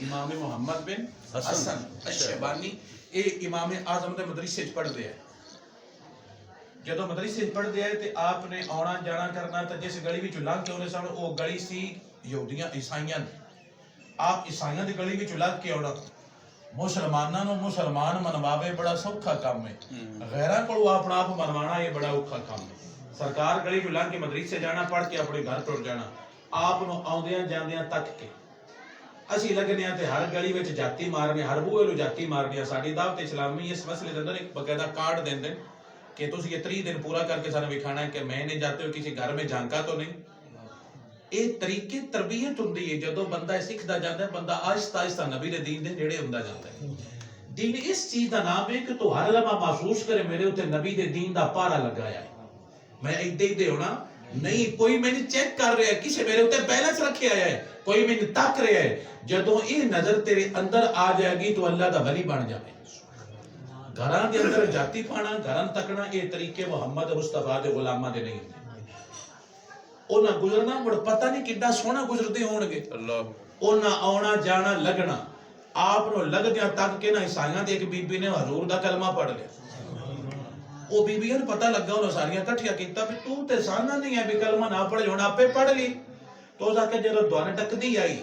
امام محمد بن حسن الشیبانی اے امام اعظم دے مدرسے وچ پڑھدے ہیں. جدو مدرسے وچ پڑھدے ہیں تے آپ نے آنا جانا کرنا تے جس گلی وچ لنਘ کے اونے سامنے او گلی سی یہودیاں عیسائیاں دی. آپ عیسائیاں دی گلی وچ لنਘ کے آنا مسلماناں نو مسلمان منواوے بڑا سوکھا کام ہے. غیراں کولوں اپنا آپ منوانا یہ بڑا اوکھا کام ہے. سرکار گلی جو لنਘ کے مدرسے جانا پڑھ کے اپنے گھر ٹر جانا آپ نو آندیاں جاندیاں تک کے اسی لگنے تے ہر گلی وچ جاتی مارنے ہر بوئے نو جاتی مارنی. ساڈی دعوت اسلامی اس مسئلے دے اندر ایک باقاعدہ کارڈ دیندے کہ تسی یہ 30 دن پورا کر کے سانو وکھانا ہے کہ میں نہیں جاتے ہو کسی گھر میں جھانکا تو نہیں. یہ طریقے تربیت ہوندی ہے جدوں بندہ سکھدا جاندا ہے بندہ آہستہ آہستہ نبی دے دین دے نیڑے ہوندا جاندا ہے. دین اس چیز دا نام ہے کہ تو ہر لمحہ محسوس کرے میرے اوتے نبی دے دین دا پارا لگایا ہے. میں ایڈے ہونا نہیں کوئی میں نے چیک کر رہا ہے کسی میرے اوتے بیلنس رکھے آیا ہے کوئی میں نے تک رہا ہے. جدوں یہ نظر تیرے اندر آ جائے گی تو اللہ دا ولی بن جائے. گھراں دے اندر جاتی پانا گھراں تکنا یہ طریقے محمد مصطفیٰ دے غلاماں دے نہیں ہوندے. انہاں گزرنا مڑ پتہ نہیں کڈا سونا گزرتے ہون گے. انہاں آنا جانا لگنا آپ نو لگدیاں تک کے نہ عیسائیاں دے ایک بی بی نے حضور دا کلمہ پڑھ لیا. وہ بی بیاں پتہ لگا انہوں ساریاں کٹھیا کیتا بھی تو تے سانا نہیں ہے بھی کلمہ نہ پڑھ ہونا آپ پہ پڑھ لی. تو جا کے جدوں دوارے ٹکدی آئی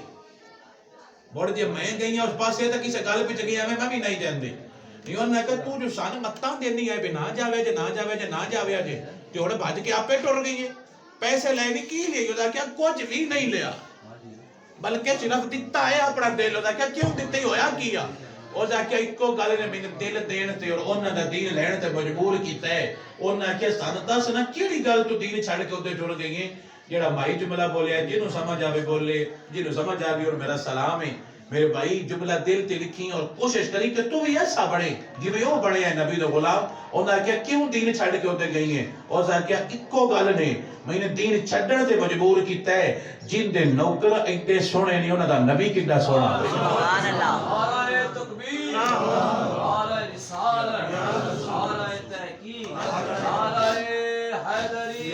بڑھ جے میں گئی اس پاسے تے کسے گل وچ گیا میں بھی نہیں جاندی. نہیں انہاں کہا تو جو سانے متاں دینی ہے بھی نہ جاوے جے نہ جاوے جے نہ جاوے جے تے ہن بھج کے آپے ٹر گئی ہے. پیسے لے نہیں کی لیے جو کیا کچھ بھی نہیں لیا بلکہ صرف دیتا ہے اپنا دل دا کیا کیوں دتے ہویا کیا. اور جا کے اکو گل نے مینوں دل دین تے اور انہاں دا دین لین تے مجبور کیتا ہے. انہاں کہ سن دس نہ کیڑی گل تو دین چھڈ کے اوتے ٹر گئی ہے. جڑا مائی جملہ بولیا جنوں سمجھ آوے بولے جنوں سمجھ آ گئی اور میرا سلام ہے. میرے بھائی جملہ دل تے لکھی اور کوشش کری کہ تو بھی ایسا بڑھے جویں او بڑھے ہیں نبی دے غلام. انہاں کہ کیوں دین چھڈ کے اوتے گئی ہیں. اور جا کے اکو گل نے میں نے دین چھڈن تے مجبور کیتا ہے جن دے نوکر ایڈے سونے نہیں انہاں دا نبی کڈا سونا ہے. سبحان اللہ. نعرہ تکبیر نعرہ رسالت نعرہ تحقیق نعرہ حیدری.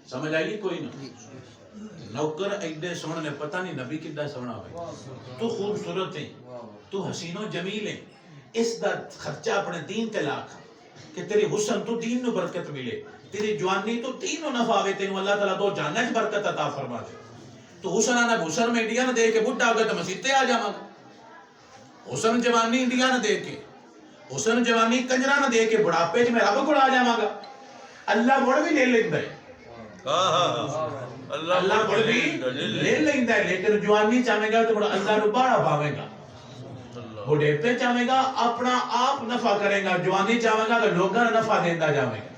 سمجھ آئی کوئی نہ نوکر ایڈے سونے نے پتہ نہیں نبی کڈا سونا ہوئے. تو خوبصورت ہے تو حسین و جمیل ہے اس دا خرچہ اپنے دین تے لاکھ کہ تیری حسن تو دین نو برکت ملے تیری جوانی تو دین نو نفع آوے تینوں اللہ تعالیٰ دو جاننا چ برکت عطا فرما دے. تو حسن آنا حسن میں انڈیا نہ دے کے بڈھا ہو گیا تو مسیح تے آ جاواں گا. حسن جوانی انڈیا نہ دے کے حسن جوانی کنجرا نہ دے کے بڑھاپے وچ میں رب کول آ جاواں گا. اللہ مڑ بھی لے لیندا ہے اللہ مڑ بھی لے لیندا ہے لیکن جوانی چاہے گا تو اللہ نو باڑا پاوے گا. بڑھاپے چاہے گا اپنا آپ نفع کرے گا. جوانی چاہے گا کہ لوگاں نو نفع دیندا جاوے گا.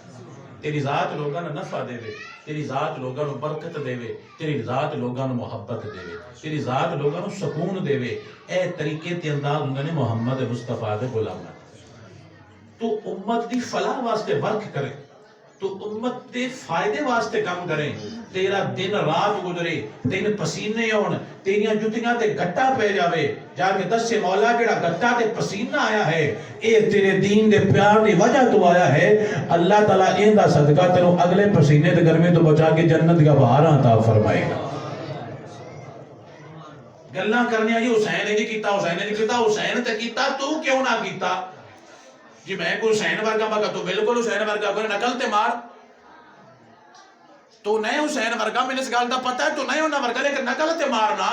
تیری ذات لوگاں نو نفع دے وے تیری ذات لوگاں نو برکت دے وے تیری ذات لوگاں نو محبت دے وے تیری ذات لوگاں نو سکون دے وے. اے طریقے تے انداز ہوندے نے محمد مصطفیٰ دے غلاماں. تو امت دی فلاح واسطے ورک کرے تو امت دے فائدے واسطے کام کریں تیرا دن رات گزرے تین پسینے ہون تیریاں جتیاں تے گٹا پہ جاوے جا کے دس سے مولا جڑا گٹا تے پسینہ آیا ہے اے تیرے دین دے پیار دی وجہ تو آیا ہے اللہ تعالیٰ این دا صدقہ تیروں اگلے پسینے تے گرمی تو بچا کے جنت کا بہار عطا فرمائے گا گلاں کرنیاں جی حسین نے جی کیتا حسین نے جی کیتا حسین تے کیتا تو کیوں نہ کیتا جی میں کوئی حسین ورگا مگا تو بالکل حسین ورگا کوئی نقل تے مار تو نہیں حسین ورگا میں نے اس گال دا پتہ ہے تو نہیں ہونا ورگا لیکن نقل تے مارنا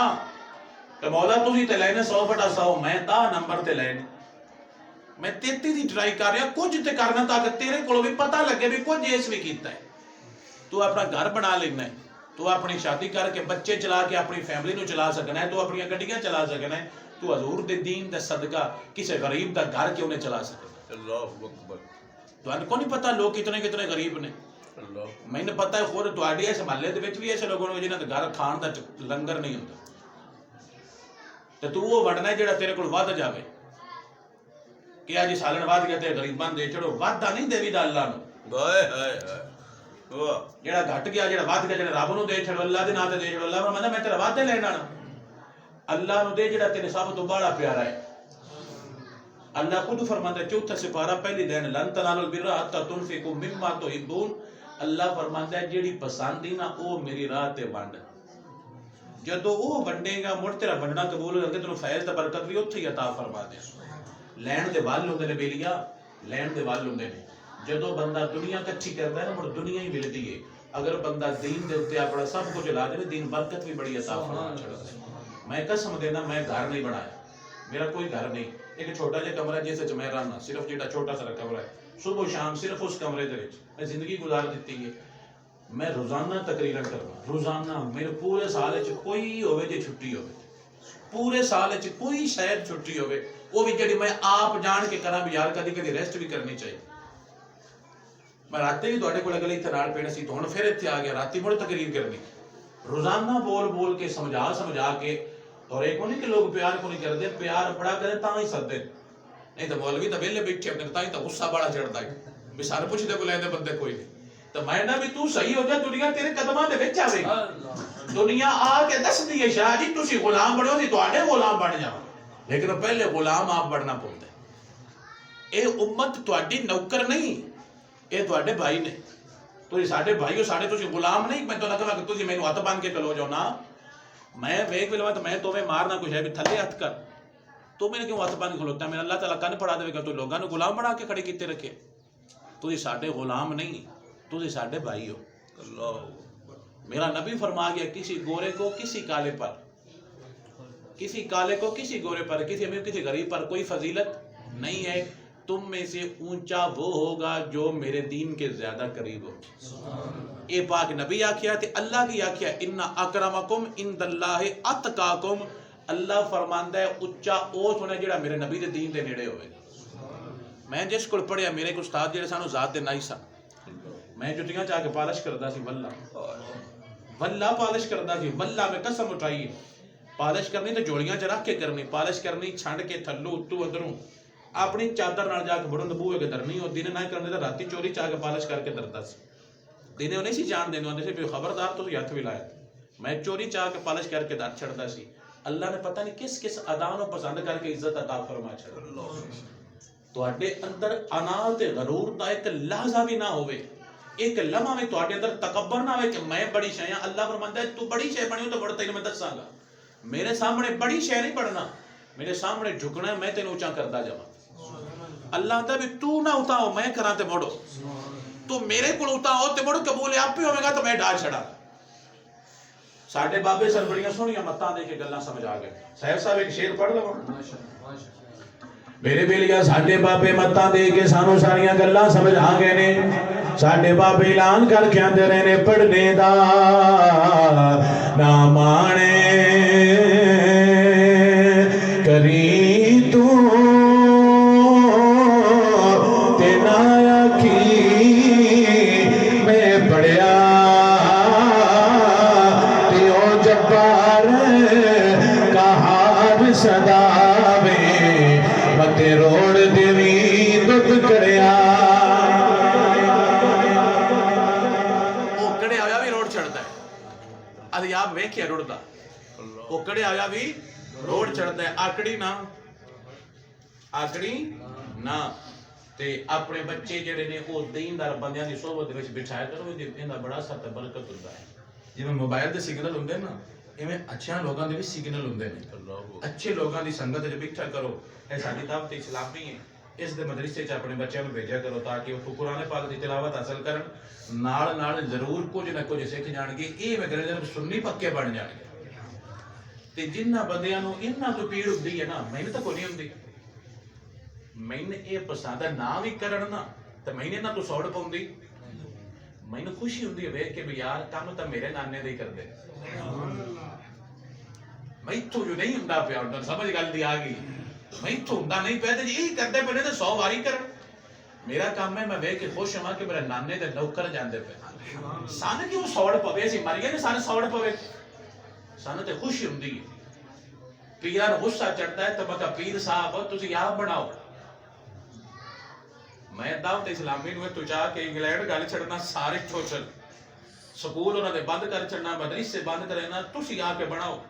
کہ مولا تو ہی تے لینے 100/100 میں 10 نمبر تے لینے میں 33 دی ٹرائی کر رہا کچھ تے کرنا تاکہ تیرے کو بھی پتہ لگے بھی کچھ اس بھی کیتا ہے تو اپنا گھر بنا لینا ہے تو اپنی شادی کر کے بچے چلا کے اپنی فیملی نو چلا سکنا ہے تو اپنی گڈیاں چلا سکنا ہے تو حضور دے دین دا صدقہ کسی غریب دا گھر کیوں نہیں چلا سکنا اللہ اکبر تو ان کو نہیں پتا لوگ کتنے کتنے غریب نے میں نے پتا ہے خود تواڈے اس محلے دے وچ بھی ایسے لوگوں نے جنہاں دے گھر کھان دا لنگر نہیں ہوندا تے تو وہ وڑنا ہے جڑا تیرے کول ود جاوے کہ اج سالن ود گیا تے غریباں دے چھڑو وعدہ نہیں دیوی دا اللہ نو ہائے ہائے ہائے واہ جڑا گھٹ گیا جڑا ود گیا جڑا رب نو دے چھڑو اللہ دے نام تے دے چھڑو اللہ فرماندا میں تیرا وعدہ لینا نا اللہ نو دے جڑا تیرے سب تو بڑا پیارا ہے اللہ خود فرماندا ہے چوتھا سپارہ پہلی لائن لن تنالوا البر حتى تنفقوا مما تحبون اللہ فرماندا ہے جیڑی پسند ہی نا او میری راہ تے ونڈ جدو او ونڈے گا مڑ تیرا ونڈنا قبول ہو کے تینوں فیض تے برکت بھی اوتھے ہی عطا فرما دے لین دے وال ہوندے نے بیلیا لین دے وال ہوندے نے جدو بندہ دنیا کچھی کردا ہے نا مڑ دنیا ہی ملدی ہے اگر بندہ دین دے اوتے اپنا سب کچھ لا دے دین برکت بھی بڑی عطا فرما چھڑدا ہے میں قسم دینا میں گھر نہیں بنایا میرا کوئی گھر نہیں ایک چھوٹا جا کمرہ جس وچ میں رہنا صرف جیڑا چھوٹا سا کمرہ ہے صبح شام صرف اس کمرے دے وچ میں زندگی گزار دیتی ہے میں روزانہ تقریراں کرنا روزانہ میرے پورے سال وچ کوئی ہوے جے چھٹی ہوے پورے سال وچ کوئی شاید چھٹی ہوے وہ بھی جڑی میں آپ جان کے کراں بھی یار کدی کدی ریسٹ بھی کرنی چاہیے میں راتے بھی تواڈے کول اگلے تھے نال پیڑ سی تو ہن پھر ایتھے آ گیا راتی مڑ تقریر کرنی روزانہ بول بول کے سمجھا کے اور ایک نہیں کہ لوگ پیار کو نہیں کرتے پیار بڑا کریں تاں ہی سدے نہیں تو مولوی تو ویلے بیٹھے اپنے تاں ہی تو غصہ بڑا چڑھتا ہے بھی سارے پوچھتے کو لیندے بندے کوئی نہیں تو میں نہ بھی تو صحیح ہو جا دنیا تیرے قدماں دے وچ آوے دنیا آ کے دس دی ہے شاہ جی تسی غلام بنو سی تواڈے غلام بن جاؤ لیکن پہلے غلام آپ بننا پوندا ہے اے امت تواڈی نوکر نہیں اے تواڈے بھائی نے تسی ساڈے بھائی ہو ساڈے تسی غلام نہیں میں تو نہ کہا کہ تسی مینوں ہاتھ باندھ کے کلو جاؤ نا میں ویک ویلوا تو میں تمہیں مارنا کچھ ہے بھی تھلے ہاتھ کر تو میں نے کیوں ہاتھ باندھ کھلوتا ہے میں اللہ تعالیٰ کن پڑھا دے گا تو لوگوں نے غلام بنا کے کھڑے کیتے رکھے تو ساڈے غلام نہیں تو ساڈے بھائی ہو اللہ میرا نبی فرما گیا کسی گورے کو کسی کالے پر کسی کالے کو کسی گورے پر کسی امیر کسی غریب پر کوئی فضیلت نہیں ہے تم میں سے اونچا وہ ہوگا جو میرے دین کے زیادہ قریب ہو اے پاک نبی آکھیا تے اللہ کی آکھیا ان اکرمکم عند اللہ اتقاکم اللہ فرماندا ہے اونچا او سنے جڑا میرے نبی دے دین دے نیڑے ہوئے میں جس کول پڑھیا میرے کو استاد جڑے سانو ذات دے نائی سن میں جتیاں چاہ کے پالش کردا سی واللہ پالش کردا سی واللہ میں قسم اٹھائی پالش کرنی تے جوڑیاں چ رکھ کے کرنی پالش کرنی چھنڈ کے تھلو اتو ادھروں اپنی چادر نال جا کے بڑوں دبوے کے درنی اور دن نہ کرنے تے راتی چوری چاہ کے پالش کر کے دردا سی دینے نہیں سی جان دینے ہوندے سی بھی خبردار تو ہاتھ بھی لایا میں چوری چاہ کے پالش کر کے در چھڑدا سی اللہ نے پتہ نہیں کس کس ادا نو پسند کر کے عزت عطا فرما چھڑا تواڈے اندر انا تے غرور دا ایک لحظہ بھی نہ ہوے ایک لمحہ میں تواڈے اندر تکبر نہ ہوے کہ میں بڑی شے ہاں اللہ فرماندا ہے تو بڑی شے بنی ہو تو بڑا تینوں میں دساں گا میرے سامنے بڑی شے نہیں بڑھنا میرے سامنے جھکنا ہے میں تینوں اونچا کردا جاواں اللہ کہتا بھی تو نہ اتاؤ میں کراں تے موڑو تو میرے کو اتاؤ تے موڑو قبول آپ ہی ہوے گا تو میں ڈال چھڑا ساڈے بابے سر بڑیاں سونیاں متاں دے کے گلاں سمجھ آ گئے صاحب صاحب ایک شعر پڑھ لو میرے بیلیاں ساڈے بابے متاں دے کے سانو ساریاں گلاں سمجھ آ گئے نے ساڈے بابے اعلان کر کے آندے رہے نے پڑھنے دا نہ مانے کری تو تے نہ آکھی میں پڑھیا تے او جبار کہار صداوے متے روڑ دیوی دت کریا ਵੇਖਿਆ ਰੁੜਦਾ ਕੋਕੜਿਆ ਆਇਆ ਵੀ ਰੋੜ ਚੜਦਾ ਆਕੜੀ ਨਾ ਤੇ ਆਪਣੇ ਬੱਚੇ ਜਿਹੜੇ ਨੇ ਉਹ ਦੀਨਦਾਰ ਬੰਦਿਆਂ ਦੀ ਸਹਬਤ ਦੇ ਵਿੱਚ ਬਿਠਾਇਆ ਕਰੋ ਇਹਦਾ ਬੜਾ ਸਤ ਬਰਕਤ ਹੁੰਦਾ ਹੈ ਜਿਵੇਂ ਮੋਬਾਈਲ ਦੇ ਸਿਗਨਲ ਹੁੰਦੇ ਨਾ ਇਵੇਂ ਅੱਛਿਆਂ ਲੋਕਾਂ ਦੇ ਵੀ ਸਿਗਨਲ ਹੁੰਦੇ ਨੇ ਅੱਛੇ ਲੋਕਾਂ ਦੀ ਸੰਗਤ ਵਿੱਚ ਬਿਠਾ ਕਰੋ ਇਹ ਸਾਡੀ ਦਾਵਤ ਇਸਲਾਮੀ ਹੈ ਇਸ ਦੇ ਮਦਰਸੇ 'ਚ ਆਪਣੇ ਬੱਚਿਆਂ ਨੂੰ ਭੇਜਿਆ ਕਰੋ ਤਾਂ ਕਿ ਉਹ ਕੁਰਾਨ ਪਾਕ ਦੀ ਤਿਲਾਵਤ ਹਾਸਲ ਕਰਨ ਨਾਲ ਨਾਲ ਜ਼ਰੂਰ ਕੁਝ ਨਾ ਕੁਝ ਸਿੱਖ ਜਾਣਗੇ ਇਹ ਮੈਂ ਕਹਿੰਦਾ ਸੁੰਨੀ ਪੱਕੇ ਬਣ ਜਾਣਗੇ ਤੇ ਜਿਨ੍ਹਾਂ ਬੰਦਿਆਂ ਨੂੰ ਇਹਨਾਂ ਤੋਂ ਪੀੜ ਹੁੰਦੀ ਹੈ ਨਾ ਮੈਨੂੰ ਤਾਂ ਕੋਈ ਨਹੀਂ ਹੁੰਦੀ ਮੈਨੂੰ ਇਹ ਪਸੰਦ ਹੈ ਨਾ ਵੀ ਕਰਨ ਨਾ ਤੇ ਮੈਨੂੰ ਇਹਨਾਂ ਤੋਂ ਸੌੜ ਪਾਉਂਦੀ ਮੈਨੂੰ ਖੁਸ਼ੀ ਹੁੰਦੀ ਹੈ ਵੇਖ ਕੇ ਵੀ ਯਾਰ ਕੰਮ ਤਾਂ ਮੇਰੇ ਨਾਨੇ ਦੇ ਹੀ ਕਰਦੇ ਮੈਥੋਂ ਜੋ ਨਹੀਂ ਹੁੰਦਾ ਪਿਆ ਉਹਨਾਂ ਸਮਝ ਗੱਲ ਦੀ ਆ ਗਈ ਮੈਥੋਂ ਹੁੰਦਾ ਨਹੀਂ ਪਿਆ ਤੇ ਇਹ ਕਰਦੇ ਪਏ ਤੇ 100 ਵਾਰੀ ਕਰਨ ਮੇਰਾ ਕੰਮ ਹੈ ਮੈਂ ਵੇਖ ਕੇ ਖੁਸ਼ ਹਾਂ ਕਿ ਮੇਰੇ ਨਾਨੇ ਦੇ ਨੌਕਰ ਜਾਂਦੇ ਪਏ ਸਾਨੂੰ ਕਿਉਂ ਸੌੜ ਪਵੇ ਅਸੀਂ ਮਰ ਗਏ ਨੇ ਸਾਨੂੰ ਸੌੜ ਪਵੇ ਸਾਨੂੰ ਤੇ ਖੁਸ਼ੀ ਹੁੰਦੀ ਹੈ ਪੀਰਾਂ ਨੂੰ ਗੁੱਸਾ ਚੜਦਾ ਹੈ ਤਾਂ ਮੈਂ ਕਿਹਾ ਪੀਰ ਸਾਹਿਬ ਤੁਸੀਂ ਆਪ ਬਣਾਓ ਮੈਂ ਦਾਵਤ ਇਸਲਾਮੀ ਨੂੰ ਤੂੰ ਜਾ ਕੇ ਇੰਗਲੈਂਡ ਗੱਲ ਛੱਡਣਾ ਸਾਰੇ ਸੋਸ਼ਲ ਸਕੂਲ ਉਹਨਾਂ ਦੇ ਬੰਦ ਕਰ ਛੱਡਣਾ ਮਦਰਸੇ ਬੰਦ ਕਰਨਾ ਤੁਸੀਂ ਆ ਕੇ ਬਣਾਓ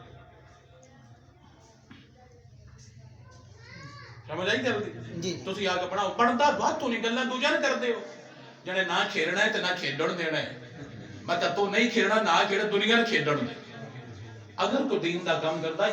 ਸਮਝ ਆਈ ਕਰਦੀ ਜੀ ਤੁਸੀਂ ਆ ਕੇ ਬਣਾਓ ਪੜਦਾ ਬਾਤ ਤੋਂ ਨਹੀਂ ਗੱਲਾਂ ਦੂਜਿਆਂ ਨੇ ਕਰਦੇ ਹੋ ਜਿਹੜੇ ਨਾ ਖੇਡਣਾ ਹੈ ਤੇ ਨਾ ਖੇਡਣ ਦੇਣਾ ਹੈ ਮਤਲਬ ਤੂੰ ਨਹੀਂ ਖੇਡਣਾ ਨਾ ਖੇਡ ਦੁਨੀਆ ਨੂੰ ਖੇਡਣ ਦੇ ਅਗਰ ਕੋਈ ਦੀਨ ਦਾ ਕੰਮ ਕਰਦਾ